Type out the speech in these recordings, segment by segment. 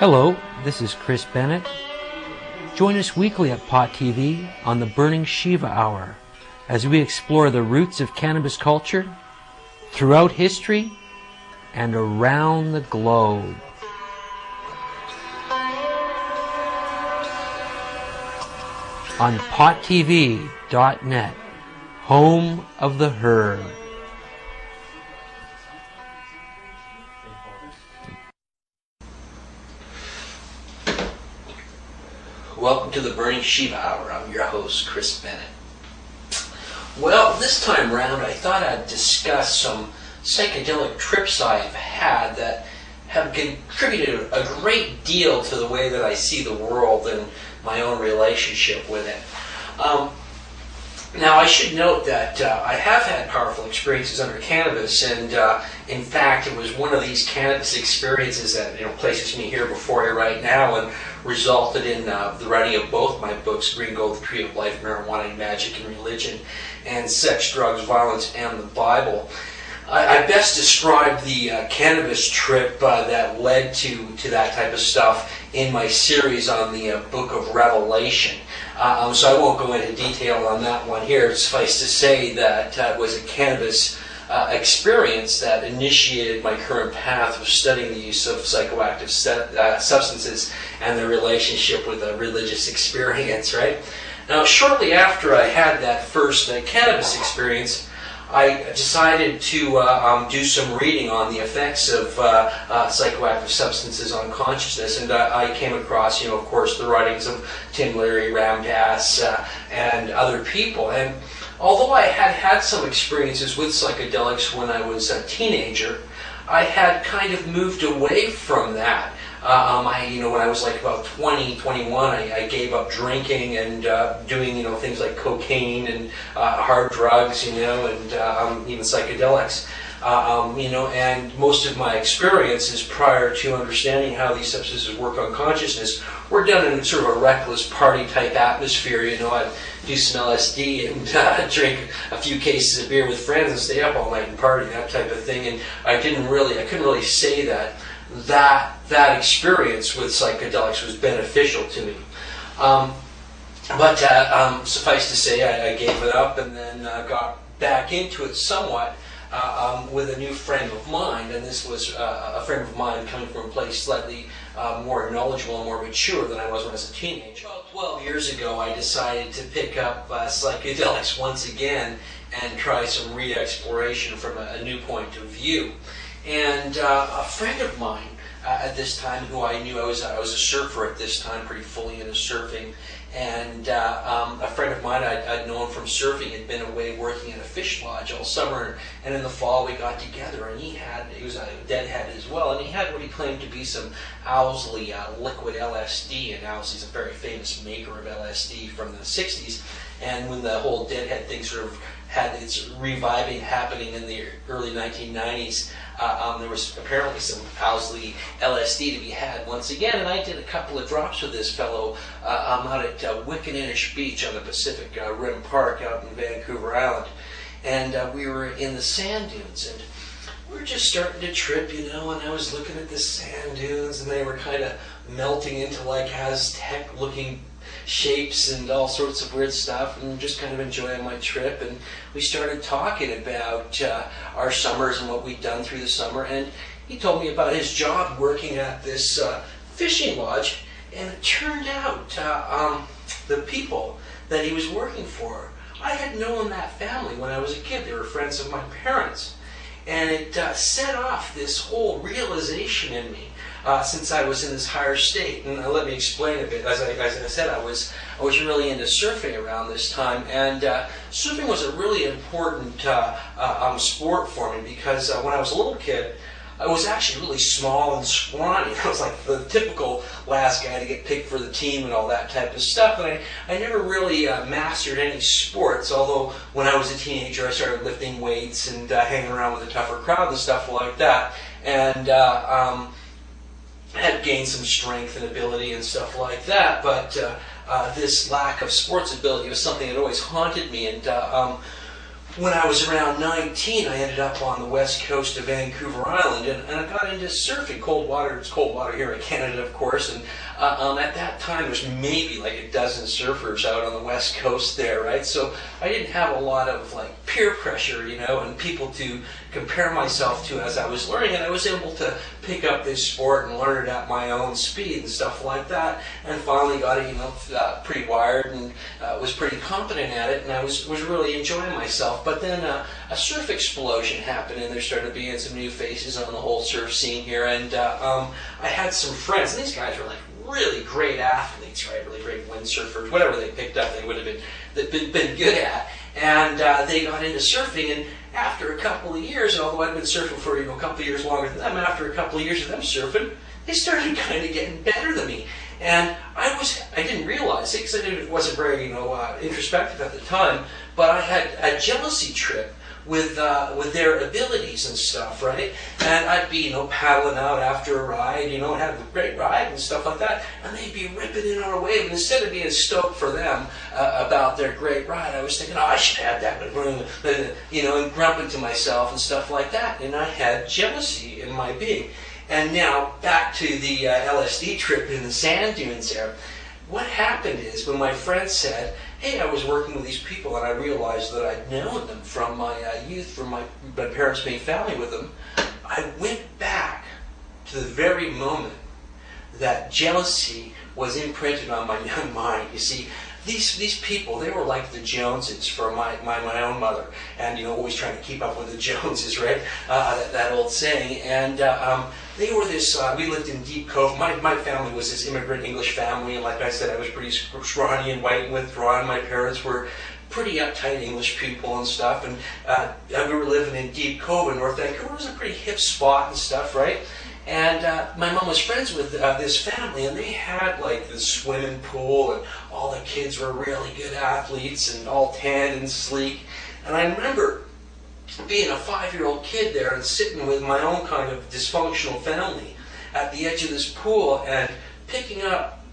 Hello, this is Chris Bennett. Join us weekly at Pot TV on the Burning Shiva Hour as we explore the roots of cannabis culture throughout history and around the globe. On pottv.net, home of the herb. Welcome to the Burning Shiva Hour. I'm your host, Chris Bennett. Well, this time around I thought I'd discuss some psychedelic trips I've had that have contributed a great deal to the way that I see the world and my own relationship with it. Now, I should note that I have had powerful experiences under cannabis, and in fact, it was one of these cannabis experiences that places me here before I write now, and resulted in the writing of both my books, Green Gold, The Tree of Life, Marijuana, Magic, and Religion, and Sex, Drugs, Violence, and the Bible. I best describe the cannabis trip that led to that type of stuff in my series on the Book of Revelation. So I won't go into detail on that one here. Suffice to say that it was a cannabis experience that initiated my current path of studying the use of psychoactive substances and their relationship with a religious experience, right? Now, shortly after I had that first cannabis experience, I decided to do some reading on the effects of psychoactive substances on consciousness, and I came across, of course, the writings of Tim Leary, Ram Dass, and other people. And although I had had some experiences with psychedelics when I was a teenager, I had kind of moved away from that. When I was like about 20, 21, I gave up drinking and doing, things like cocaine and hard drugs, and even psychedelics. And most of my experiences prior to understanding how these substances work on consciousness were done in sort of a reckless party type atmosphere. I'd do some LSD and drink a few cases of beer with friends and stay up all night and party, that type of thing. And I couldn't really say that experience with psychedelics was beneficial to me. But suffice to say, I gave it up and then got back into it somewhat with a new frame of mind. And this was a frame of mind coming from a place slightly more knowledgeable and more mature than I was when I was a teenager. About 12 years ago, I decided to pick up psychedelics once again and try some re-exploration from a new point of view. And a friend of mine at this time, who I knew, I was a surfer at this time, pretty fully into surfing, and a friend of mine I'd known from surfing had been away working at a fish lodge all summer, and in the fall we got together, and he was a deadhead as well, and he had what he claimed to be some Owsley liquid LSD, and Owsley's a very famous maker of LSD from the 60s, and when the whole deadhead thing sort of had its reviving happening in the early 1990s, there was apparently some Owsley LSD to be had once again, and I did a couple of drops with this fellow out at Wickeninish Beach on the Pacific Rim Park out in Vancouver Island, and we were in the sand dunes, and we were just starting to trip, and I was looking at the sand dunes, and they were kind of melting into like Aztec-looking shapes and all sorts of weird stuff, and just kind of enjoying my trip. And we started talking about our summers and what we'd done through the summer, and he told me about his job working at this fishing lodge, and it turned out the people that he was working for, I had known that family when I was a kid. They were friends of my parents, and it set off this whole realization in me. Since I was in this higher state, and let me explain a bit. As I said, I was really into surfing around this time, and surfing was a really important sport for me because when I was a little kid, I was actually really small and scrawny. I was like the typical last guy to get picked for the team and all that type of stuff. And I never really mastered any sports, although when I was a teenager, I started lifting weights and hanging around with a tougher crowd and stuff like that. And had gained some strength and ability and stuff like that, but this lack of sports ability was something that always haunted me. And when I was around 19, I ended up on the west coast of Vancouver Island, and I got into surfing, cold water. It's cold water here in Canada, of course, and at that time, there was maybe like a dozen surfers out on the west coast there, right? So I didn't have a lot of like peer pressure, you know, and people to compare myself to as I was learning, and I was able to pick up this sport and learn it at my own speed and stuff like that, and finally got it, you know, pretty wired and was pretty competent at it, and I was really enjoying myself. But then a surf explosion happened, and there started being some new faces on the whole surf scene here, and I had some friends, and these guys were like really great athletes, right? Really great windsurfers, whatever they picked up, they would have been good at. And they got into surfing, and after a couple of years, and although I'd been surfing for a couple of years longer than them, after a couple of years of them surfing, they started kind of getting better than me. And I didn't realize it because I wasn't very introspective at the time, but I had a jealousy trip with their abilities and stuff, right? And I'd be, paddling out after a ride, and have a great ride and stuff like that, and they'd be ripping in on a wave, and instead of being stoked for them about their great ride, I was thinking, I should have that, and grumping to myself and stuff like that, and I had jealousy in my being. And now, back to the LSD trip in the sand dunes there, what happened is when my friend said, hey, I was working with these people and I realized that I'd known them from my youth, from my parents being family with them, I went back to the very moment that jealousy was imprinted on my young mind. You see, these people, they were like the Joneses for my own mother, and always trying to keep up with the Joneses, right? That old saying. And they were this. We lived in Deep Cove. My family was this immigrant English family, and like I said, I was pretty scrawny and white and withdrawn. My parents were pretty uptight English people and stuff, and we were living in Deep Cove in North Vancouver. It was a pretty hip spot and stuff, right? And my mom was friends with this family, and they had like this swimming pool, and all the kids were really good athletes and all tanned and sleek. And I remember being a 5-year-old kid there and sitting with my own kind of dysfunctional family at the edge of this pool and picking up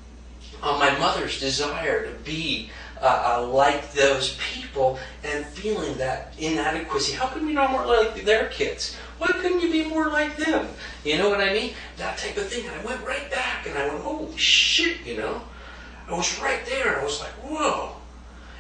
on my mother's desire to be like those people and feeling that inadequacy. How come you're not more like their kids? Why couldn't you be more like them? You know what I mean? That type of thing. And I went right back and I went, holy shit, I was right there. I was like, whoa.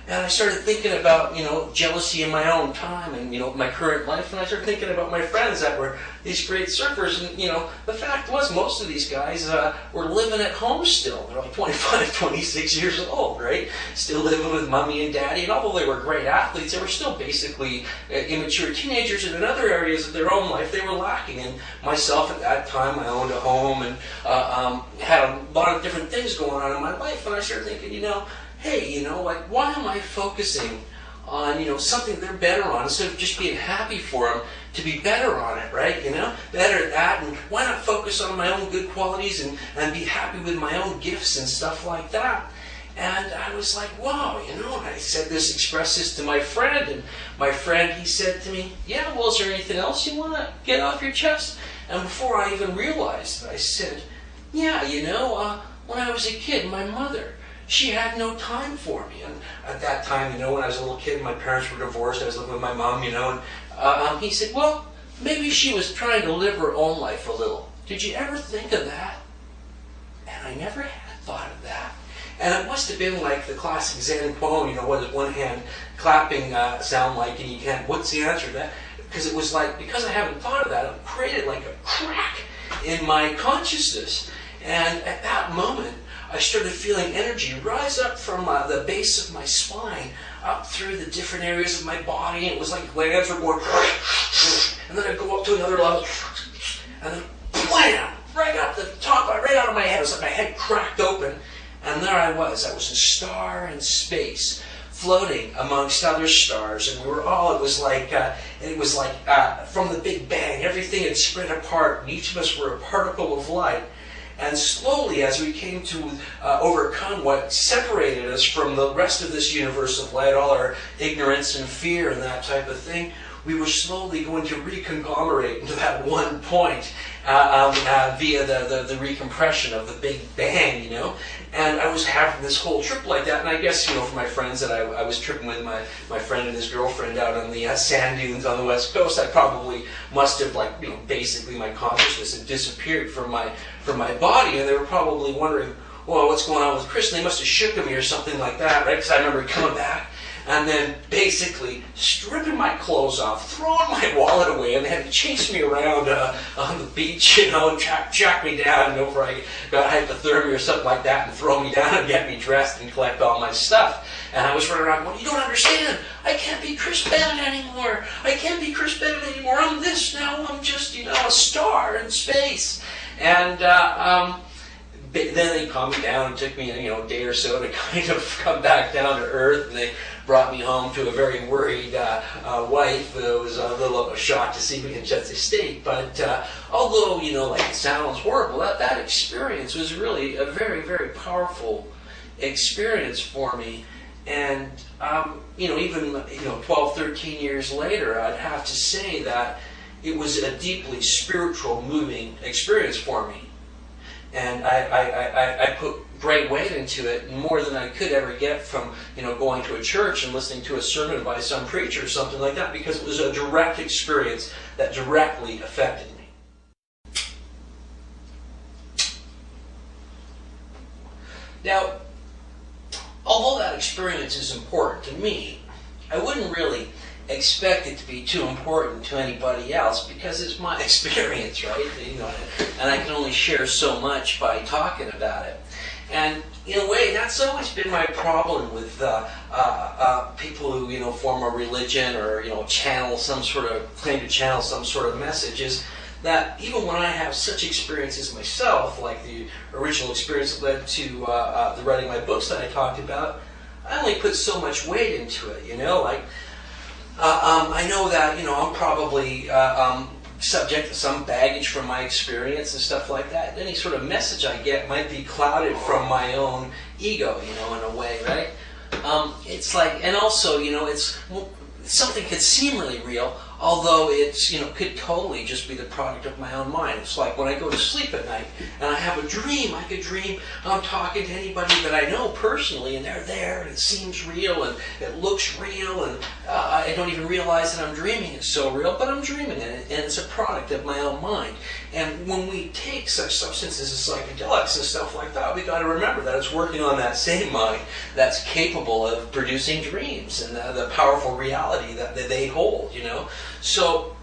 And I started thinking about, jealousy in my own time and, my current life. And I started thinking about my friends that were these great surfers. And, the fact was most of these guys were living at home still. They're like 25, 26 years old, right? Still living with mommy and daddy. And although they were great athletes, they were still basically immature teenagers. And in other areas of their own life, they were lacking. And myself at that time, I owned a home and had a lot of different things going on in my life. And I started thinking, hey, why am I focusing on, something they're better on instead of just being happy for them to be better on it, right? Better at that, and why not focus on my own good qualities and be happy with my own gifts and stuff like that? And I was like, wow, and I said this, expressed this to my friend, and my friend, he said to me, yeah, well, is there anything else you want to get off your chest? And before I even realized it, I said, yeah, when I was a kid, my mother, she had no time for me. And at that time, when I was a little kid, my parents were divorced, I was living with my mom, and he said, well, maybe she was trying to live her own life a little. Did you ever think of that? And I never had thought of that. And it must have been like the classic Zen poem, what does one hand clapping sound like, and you can't, what's the answer to that? Because it was like, because I haven't thought of that, it created like a crack in my consciousnness. And at that moment, I started feeling energy rise up from the base of my spine up through the different areas of my body. And it was like glands were going, and then I'd go up to another level, and then blam, right up the top, right out of my head. It was like my head cracked open, and there I was. I was a star in space, floating amongst other stars, and we were all. It was like from the Big Bang, everything had spread apart, and each of us were a particle of light. And slowly, as we came to overcome what separated us from the rest of this universe of light, all our ignorance and fear and that type of thing, we were slowly going to reconglomerate into that one point. via the recompression of the Big Bang, you know. And I was having this whole trip like that, and I guess, you know, for my friends that I was tripping with, my friend and his girlfriend out on the sand dunes on the West Coast, I probably must have, like, you know, basically my consciousness had disappeared from my body, and they were probably wondering, well, what's going on with Chris? And they must have shook me or something like that, right? Because I remember coming back and then basically stripping my clothes off, throwing my wallet away, and they had to chase me around on the beach, you know, and track me down, you know, where I got hypothermia or something like that, and throw me down and get me dressed and collect all my stuff. And I was running around going, you don't understand. I can't be Chris Bennett anymore. I can't be Chris Bennett anymore. I'm this now. I'm just, you know, a star in space. And then they calmed me down. It took me, you know, a day or so to kind of come back down to earth, and they brought me home to a very worried wife. It was a little shocked to see me in such a state. But although, you know, like, it sounds horrible, that experience was really a very, very powerful experience for me. And, you know, even, you know, 12, 13 years later, I'd have to say that it was a deeply spiritual, moving experience for me. And I put great weight into it, more than I could ever get from, you know, going to a church and listening to a sermon by some preacher or something like that, because it was a direct experience that directly affected me. Now, although that experience is important to me, I wouldn't really expect it to be too important to anybody else, because it's my experience, right? You know, and I can only share so much by talking about it. And in a way, that's always been my problem with people who, you know, form a religion or, you know, claim to channel some sort of message, is that even when I have such experiences myself, like the original experience that led to the writing of my books that I talked about, I only put so much weight into it, you know, like, I know that, you know, I'm probably subject to some baggage from my experience and stuff like that. Any sort of message I get might be clouded from my own ego, you know, in a way, right? It's like, and also, you know, something could seem really real, although it's, you know, could totally just be the product of my own mind. It's like when I go to sleep at night and I have a dream, I could dream I'm talking to anybody that I know personally, and they're there, and it seems real, and it looks real, and I don't even realize that I'm dreaming it's so real, but I'm dreaming it, and it's a product of my own mind. And when we take such substances as psychedelics and stuff like that, we got to remember that it's working on that same mind that's capable of producing dreams and the powerful reality that they hold, you know. So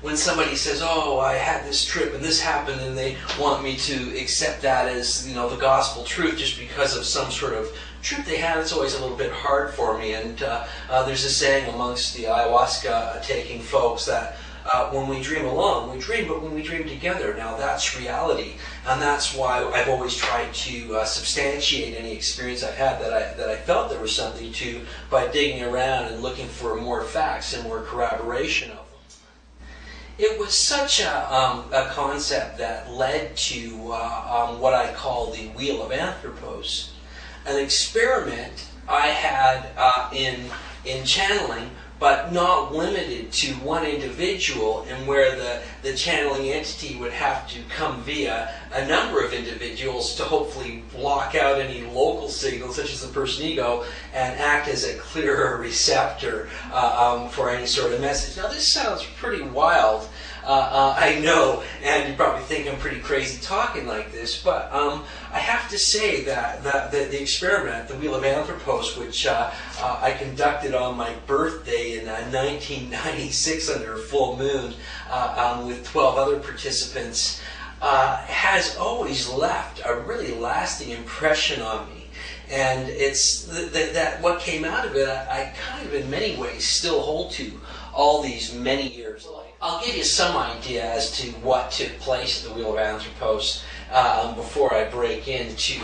when somebody says, oh, I had this trip and this happened, and they want me to accept that as, you know, the gospel truth just because of some sort of trip they had, it's always a little bit hard for me. And there's a saying amongst the ayahuasca taking folks that when we dream alone, we dream, but when we dream together, now that's reality. And that's why I've always tried to substantiate any experience I've had that I felt there was something to, by digging around and looking for more facts and more corroboration of them. It was such a concept that led to what I call the Wheel of Anthropos, an experiment I had in channeling, but not limited to one individual, and where the channeling entity would have to come via a number of individuals to hopefully block out any local signals, such as the person ego, and act as a clearer receptor for any sort of message. Now, this sounds pretty wild, I know, and you probably think I'm pretty crazy talking like this, but I have to say that the experiment, the Wheel of Anthropos, which I conducted on my birthday in 1996 under a full moon with 12 other participants, has always left a really lasting impression on me. And it's that what came out of it, I kind of in many ways still hold to all these many years later. I'll give you some idea as to what took place at the Wheel of Anthropos before I break into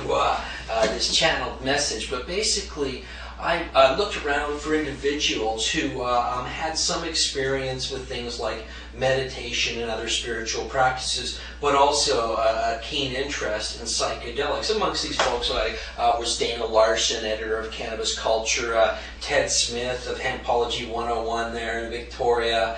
this channeled message. But basically, I looked around for individuals who had some experience with things like meditation and other spiritual practices, but also a keen interest in psychedelics. Amongst these folks was Dana Larson, editor of Cannabis Culture, Ted Smith of Hampology 101 there in Victoria,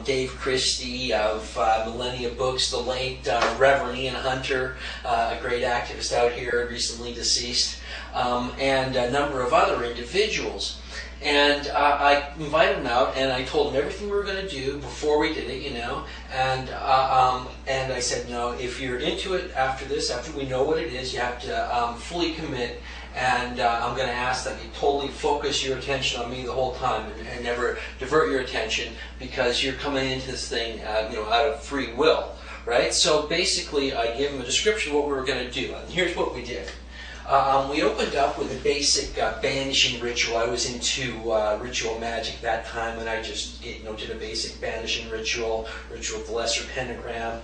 Dave Christie of Millennia Books, the late Reverend Ian Hunter, a great activist out here, recently deceased, and a number of other individuals. And I invited them out, and I told them everything we were going to do before we did it, you know. And I said, no, if you're into it after this, after we know what it is, you have to fully commit. And I'm going to ask that you totally focus your attention on me the whole time, and never divert your attention, because you're coming into this thing, you know, out of free will, right? So basically, I gave them a description of what we were going to do, and here's what we did. We opened up with a basic banishing ritual. I was into ritual magic that time, and I just, you know, did a basic banishing ritual of the lesser pentagram.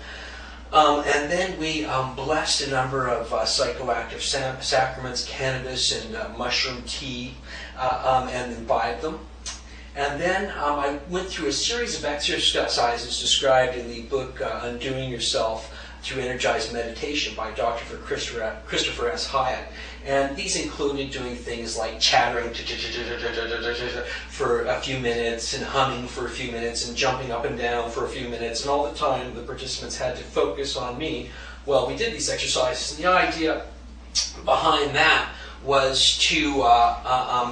And then we blessed a number of psychoactive sacraments, cannabis and mushroom tea, and imbibed them. And then I went through a series of exercises described in the book Undoing Yourself Through Energized Meditation by Dr. Christopher S. Hyatt. And these included doing things like chattering for a few minutes, and humming for a few minutes, and jumping up and down for a few minutes, and all the time the participants had to focus on me while we did these exercises. And the idea behind that was to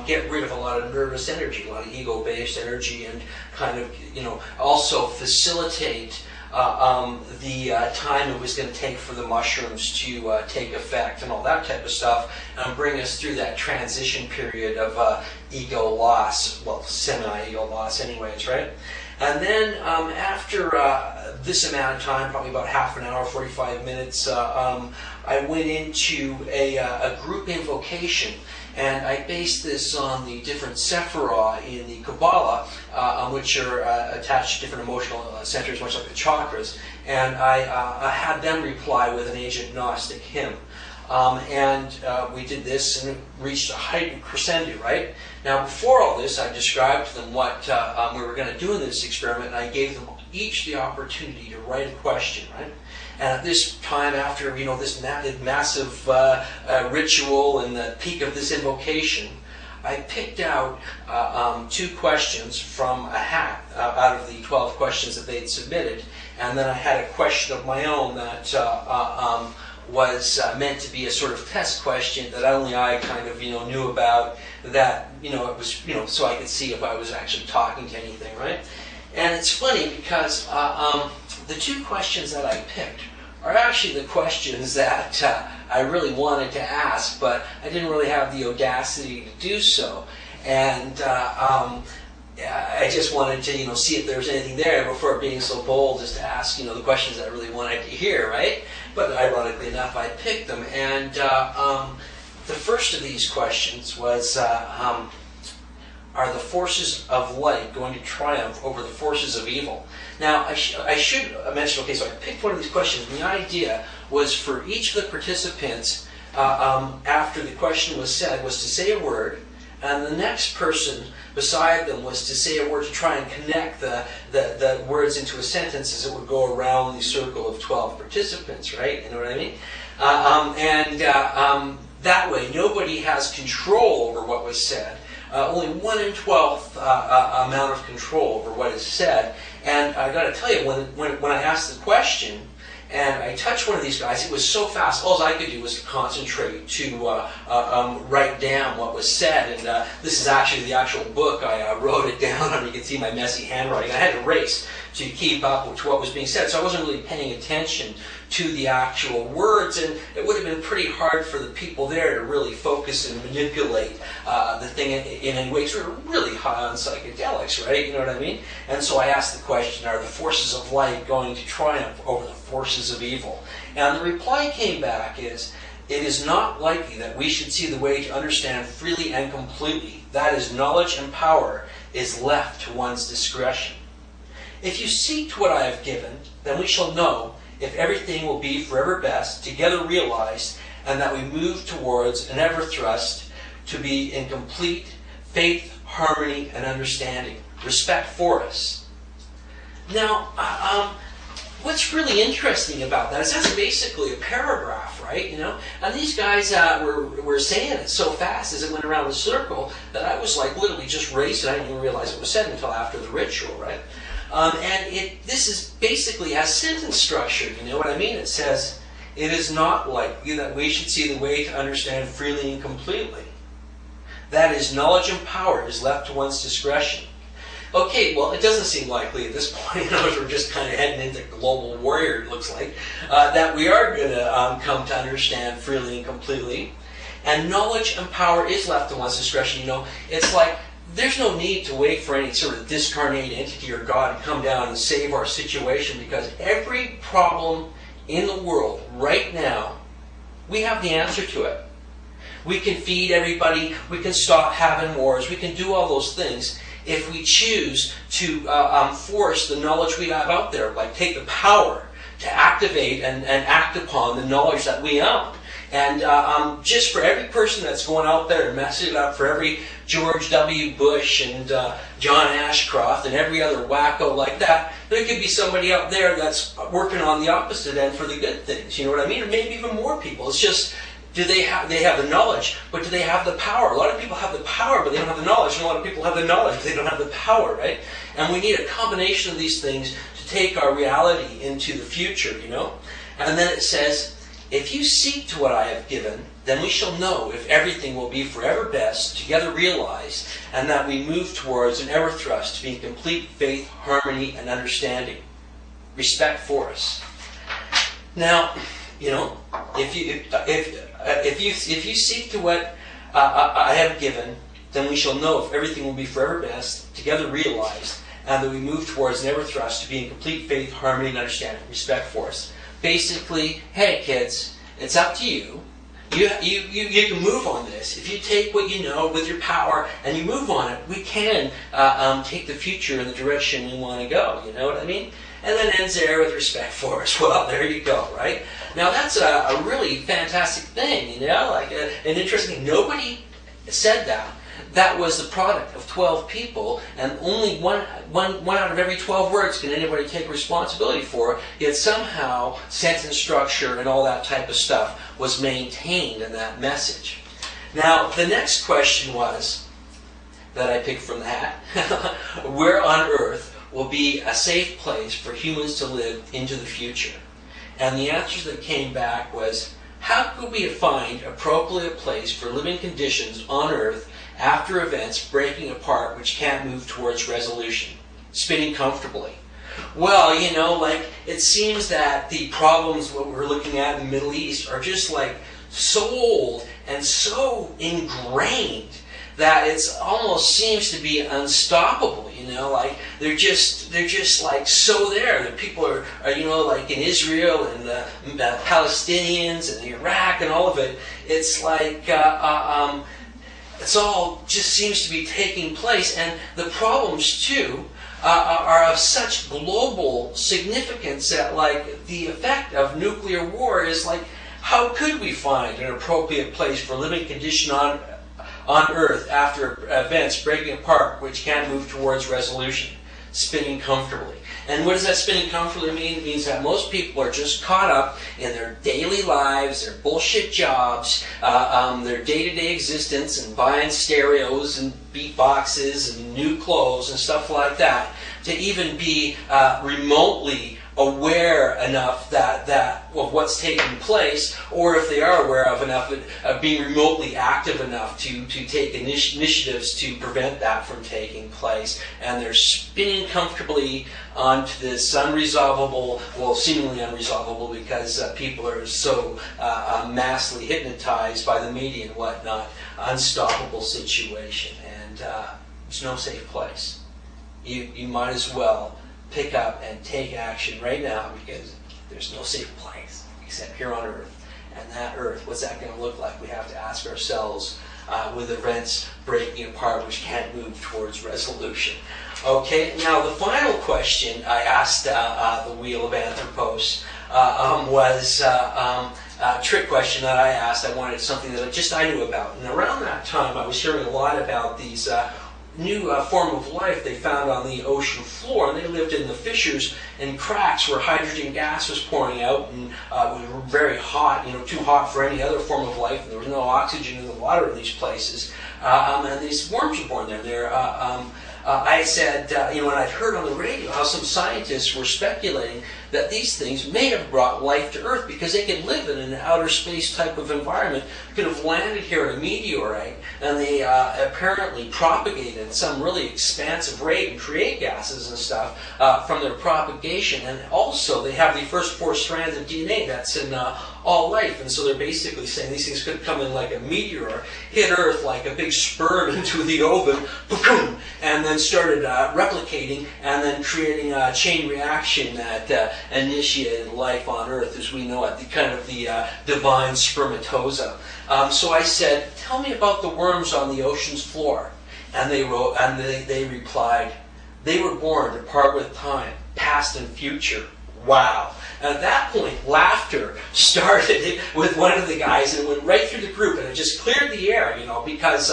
get rid of a lot of nervous energy, a lot of ego-based energy, and kind of, you know, also facilitate the time it was going to take for the mushrooms to take effect and all that type of stuff, and bring us through that transition period of ego loss, well, semi-ego loss anyways, right? And then after this amount of time, probably about half an hour, 45 minutes, I went into a group invocation. And I based this on the different sephirah in the Kabbalah, which are attached to different emotional centers, much like the chakras. And I had them reply with an age-agnostic hymn. And we did this, and it reached a heightened crescendo, right? Now, before all this, I described to them what we were going to do in this experiment, and I gave them each the opportunity to write a question, right? And at this time, after, you know, this massive ritual and the peak of this invocation, I picked out 2 questions from a hat out of the 12 questions that they'd submitted, and then I had a question of my own that was meant to be a sort of test question that only I kind of, you know, knew about. That, you know, it was, you know, so I could see if I was actually talking to anything, right? And it's funny because the 2 questions that I picked are actually the questions that I really wanted to ask, but I didn't really have the audacity to do so. And I just wanted to, you know, see if there was anything there before being so bold as to ask, you know, the questions I really wanted to hear, right? But ironically enough, I picked them. And the first of these questions was, are the forces of light going to triumph over the forces of evil? Now, I should mention, okay, so I picked one of these questions, and the idea was for each of the participants, after the question was said, was to say a word, and the next person beside them was to say a word to try and connect the words into a sentence as it would go around the circle of 12 participants, right? You know what I mean? That way, nobody has control over what was said. Only 1 in 12th amount of control over what is said. And I got to tell you, when I asked the question, and I touched one of these guys, it was so fast, all I could do was concentrate to write down what was said. And this is actually the actual book. I wrote it down, and you can see my messy handwriting. I had to race to keep up with what was being said, so I wasn't really paying attention to the actual words, and it would have been pretty hard for the people there to really focus and manipulate the thing in any way. So we're really high on psychedelics, right? You know what I mean? And so I asked the question, are the forces of light going to triumph over the forces of evil? And the reply came back is, it is not likely that we should see the way to understand freely and completely. That is, knowledge and power is left to one's discretion. If you seek to what I have given, then we shall know if everything will be forever best, together realized, and that we move towards an ever thrust to be in complete faith, harmony, and understanding. Respect for us. Now, what's really interesting about that is that's basically a paragraph, right? You know, and these guys were saying it so fast as it went around the circle that I was like literally just racing. I didn't even realize it was said until after the ritual, right? And this is basically as sentence structure. You know what I mean? It says, "It is not likely that we should see the way to understand freely and completely. That is, knowledge and power is left to one's discretion." Okay, well, it doesn't seem likely at this point, you know, as we're just kind of heading into global warrior, it looks like, that we are going to come to understand freely and completely. And knowledge and power is left to one's discretion. You know, it's like there's no need to wait for any sort of discarnate entity or God to come down and save our situation, because every problem in the world right now, we have the answer to it. We can feed everybody, we can stop having wars, we can do all those things if we choose to force the knowledge we have out there, like take the power to activate and act upon the knowledge that we own. And just for every person that's going out there and messing it up, for every George W. Bush and John Ashcroft and every other wacko like that, there could be somebody out there that's working on the opposite end for the good things. You know what I mean? Or maybe even more people. It's just, they have the knowledge, but do they have the power? A lot of people have the power, but they don't have the knowledge. And a lot of people have the knowledge, but they don't have the power, right? And we need a combination of these things to take our reality into the future, you know? And then it says, "If you seek to what I have given, then we shall know if everything will be forever best, together realized, and that we move towards an ever thrust to be in complete faith, harmony, and understanding. Respect for us." Now, you know, if you seek to what I have given, then we shall know if everything will be forever best, together realized, and that we move towards an ever thrust to be in complete faith, harmony, and understanding. Respect for us. Basically, hey kids, it's up to you. You can move on this. If you take what you know with your power and you move on it, we can take the future in the direction we want to go. You know what I mean? And then ends there with respect for us. Well, there you go, right? Now that's a really fantastic thing, you know, like an interesting. Nobody said that. That was the product of 12 people, and only one out of every 12 words can anybody take responsibility for. Yet somehow sentence structure and all that type of stuff was maintained in that message. Now the next question was that I picked from the hat: where on earth will be a safe place for humans to live into the future? And the answers that came back was, how could we find appropriate place for living conditions on earth after events breaking apart which can't move towards resolution, spinning comfortably? Well, you know, like, it seems that the problems what we're looking at in the Middle East are just like so old and so ingrained that it almost seems to be unstoppable, you know, like they're just like so there. The people are you know, like in Israel and the Palestinians and Iraq and all of it, it's like it's all just seems to be taking place, and the problems too are of such global significance that, like, the effect of nuclear war is like, how could we find an appropriate place for living condition on Earth after events breaking apart which can't move towards resolution, spinning comfortably? And what does that spinning comfortably mean? It means that most people are just caught up in their daily lives, their bullshit jobs, their day-to-day existence, and buying stereos and beatboxes and new clothes and stuff like that, to even be remotely aware enough that of what's taking place, or if they are aware of enough of being remotely active enough to take initiatives to prevent that from taking place. And they're spinning comfortably onto this unresolvable, well, seemingly unresolvable, because people are so massively hypnotized by the media and whatnot, unstoppable situation. And there's no safe place. You might as well pick up and take action right now, because there's no safe place except here on Earth. And that Earth, what's that going to look like? We have to ask ourselves with events breaking apart which can't move towards resolution. Okay, now the final question I asked the Wheel of Anthropos was a trick question that I asked. I wanted something that I knew about. And around that time I was hearing a lot about these new form of life they found on the ocean floor, and they lived in the fissures and cracks where hydrogen gas was pouring out, and it was very hot, too hot for any other form of life, and there was no oxygen in the water in these places, and these worms were born there. I said, and I'd heard on the radio how some scientists were speculating that these things may have brought life to Earth because they could live in an outer space type of environment, could have landed here in a meteorite, and they apparently propagate at some really expansive rate and create gases and stuff from their propagation. And also, they have the first 4 strands of DNA that's in all life. And so they're basically saying these things could come in like a meteor, hit Earth like a big sperm into the ovum, boom, and then started replicating and then creating a chain reaction that initiated life on Earth as we know it, the divine spermatoza. So I said, tell me about the worms on the ocean's floor. And they replied, they were born to part with time, past and future. Wow. And at that point, laughter started with one of the guys, and it went right through the group, and it just cleared the air, because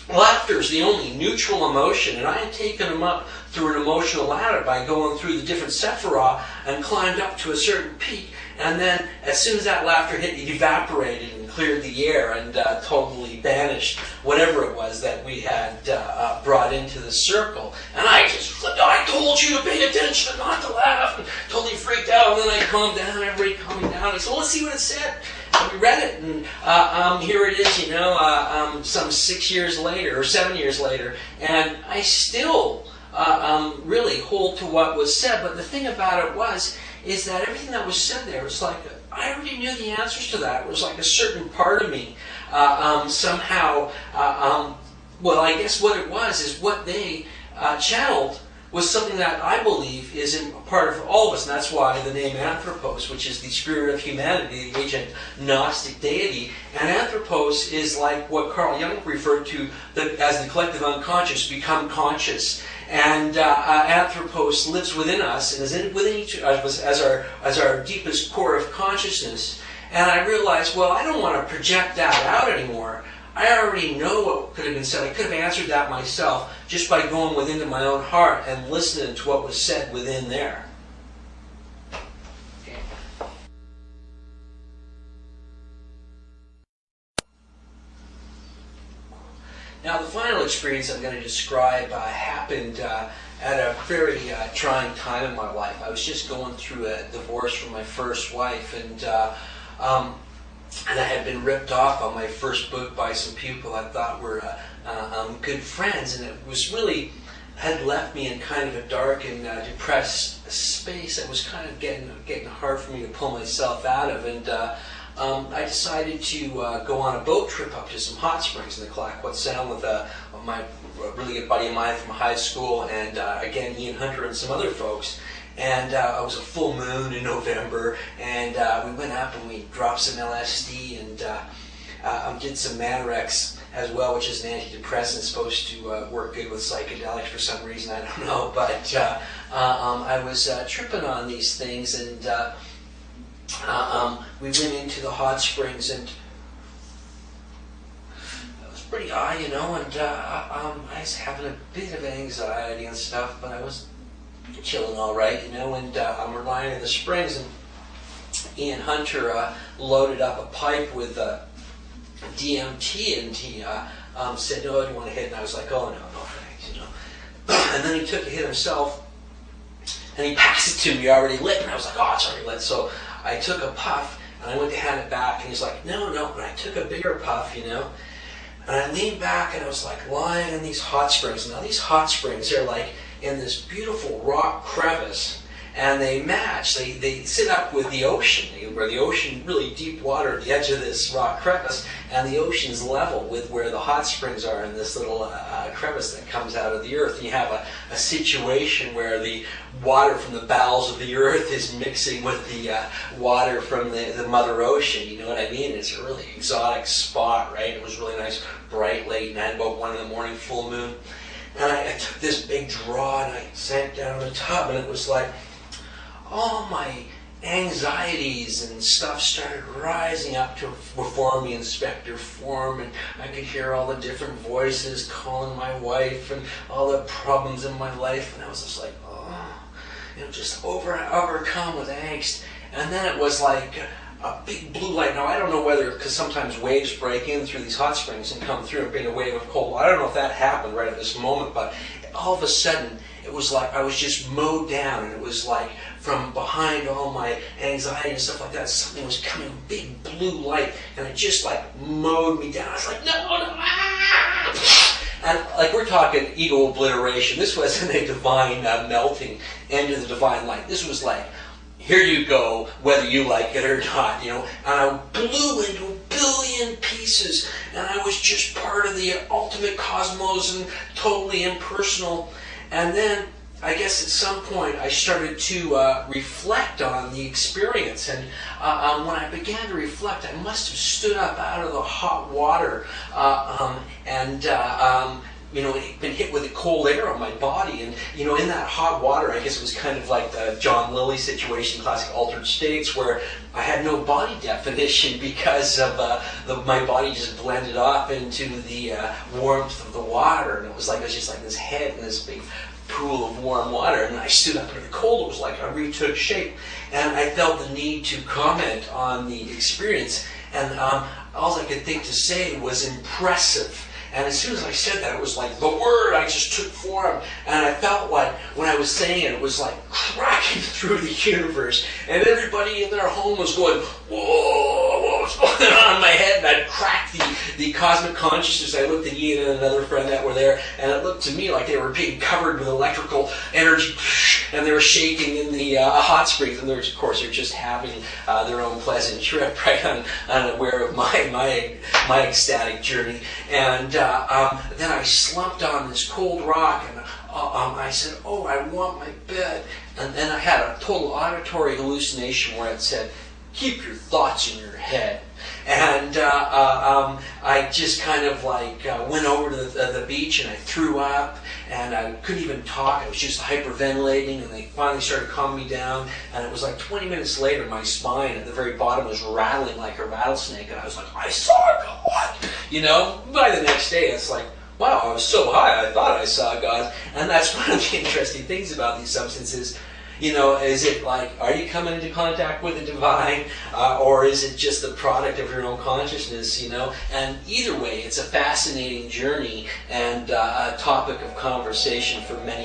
laughter is the only neutral emotion, and I had taken him up through an emotional ladder by going through the different sephirah and climbed up to a certain peak, and then as soon as that laughter hit, it evaporated and cleared the air and totally banished whatever it was that we had brought into the circle. And I just flipped out. I told you to pay attention and not to laugh, and totally freaked out, and then I calmed down, everybody calmed down. I said, well, let's see what it said. And we read it, and here it is, some 6 years later, or 7 years later, and I still really hold to what was said. But the thing about it is that everything that was said there was like, I already knew the answers to that. It was like a certain part of me somehow, well, I guess what it was is what they channeled was something that I believe is a part of all of us, and that's why the name Anthropos, which is the spirit of humanity, the ancient Gnostic deity. And Anthropos is like what Carl Jung referred to as the collective unconscious become conscious. And Anthropos lives within us and is within each of us as our deepest core of consciousness. And I realized, well, I don't want to project that out anymore. I already know what could have been said. I could have answered that myself just by going within my own heart and listening to what was said within there. Okay. Now, the final experience I'm going to describe happened at a very trying time in my life. I was just going through a divorce from my first wife, and I had been ripped off on my first book by some people I thought were good friends, and it was really had left me in kind of a dark and depressed space. It was kind of getting hard for me to pull myself out of, and I decided to go on a boat trip up to some hot springs in the Clayoquot Sound with my really good buddy of mine from high school, and again Ian Hunter and some other folks. And it was a full moon in November, and we went up and we dropped some LSD and did some Manorex as well, which is an antidepressant supposed to work good with psychedelics for some reason, I don't know. But I was tripping on these things, and we went into the hot springs, and it was pretty high, and I was having a bit of anxiety and stuff, but I was chilling all right, and we're lying in the springs, and Ian Hunter loaded up a pipe with DMT, and he said, no, I don't want to hit, and I was like, oh, no thanks, and then he took a hit himself, and he passed it to me already lit, and I was like, oh, it's already lit. So I took a puff, and I went to hand it back, and he's like, no, and I took a bigger puff, and I leaned back, and I was like lying in these hot springs. Now these hot springs, they're like in this beautiful rock crevice, and they match, they sit up with the ocean, where the ocean, really deep water at the edge of this rock crevice, and the ocean's level with where the hot springs are in this little crevice that comes out of the earth. And you have a situation where the water from the bowels of the earth is mixing with the water from the Mother Ocean, you know what I mean? It's a really exotic spot, right? It was really nice, bright, late night, about 1 a.m, full moon. And I took this big draw, and I sank down in the tub, and it was like all my anxieties and stuff started rising up to before me in specter form, and I could hear all the different voices calling my wife and all the problems in my life, and I was just like, oh, just overcome with angst. And then it was like a big blue light. Now I don't know whether, because sometimes waves break in through these hot springs and come through and bring a wave of cold. I don't know if that happened right at this moment, but all of a sudden it was like I was just mowed down, and it was like from behind all my anxiety and stuff like that, something was coming, a big blue light, and it just like mowed me down. I was like, no, ah! And like, we're talking ego obliteration. This wasn't a divine melting into the divine light. This was like, here you go, whether you like it or not, and I blew into a billion pieces, and I was just part of the ultimate cosmos and totally impersonal. And then, I guess at some point, I started to reflect on the experience, and when I began to reflect, I must have stood up out of the hot water, been hit with a cold air on my body, and in that hot water, I guess it was kind of like the John Lilly situation, classic altered states, where I had no body definition because of my body just blended off into the warmth of the water, and it was just like this head in this big pool of warm water, and I stood up in the cold. It was like I retook shape, and I felt the need to comment on the experience, and all I could think to say was impressive. And as soon as I said that, it was like the word, I just took form. And I felt like when I was saying it, it was like cracking through the universe. And everybody in their home was going, whoa, what's going on in my head? And I'd cracked the cosmic consciousness. I looked at Ian and another friend that were there, and it looked to me like they were being covered with electrical energy, and they were shaking in the hot springs. And of course, they're just having their own pleasant trip, right? Unaware of my ecstatic journey. And then I slumped on this cold rock, and I said, oh, I want my bed. And then I had a total auditory hallucination where it said, keep your thoughts in your head. And I just kind of went over to the beach, and I threw up, and I couldn't even talk. I was just hyperventilating, and they finally started calming me down. And it was like 20 minutes later, my spine at the very bottom was rattling like a rattlesnake, and I was like, I saw God! By the next day, it's like, wow, I was so high, I thought I saw God. And that's one of the interesting things about these substances. Is it like, are you coming into contact with the divine, or is it just the product of your own consciousness, And either way, it's a fascinating journey and a topic of conversation for many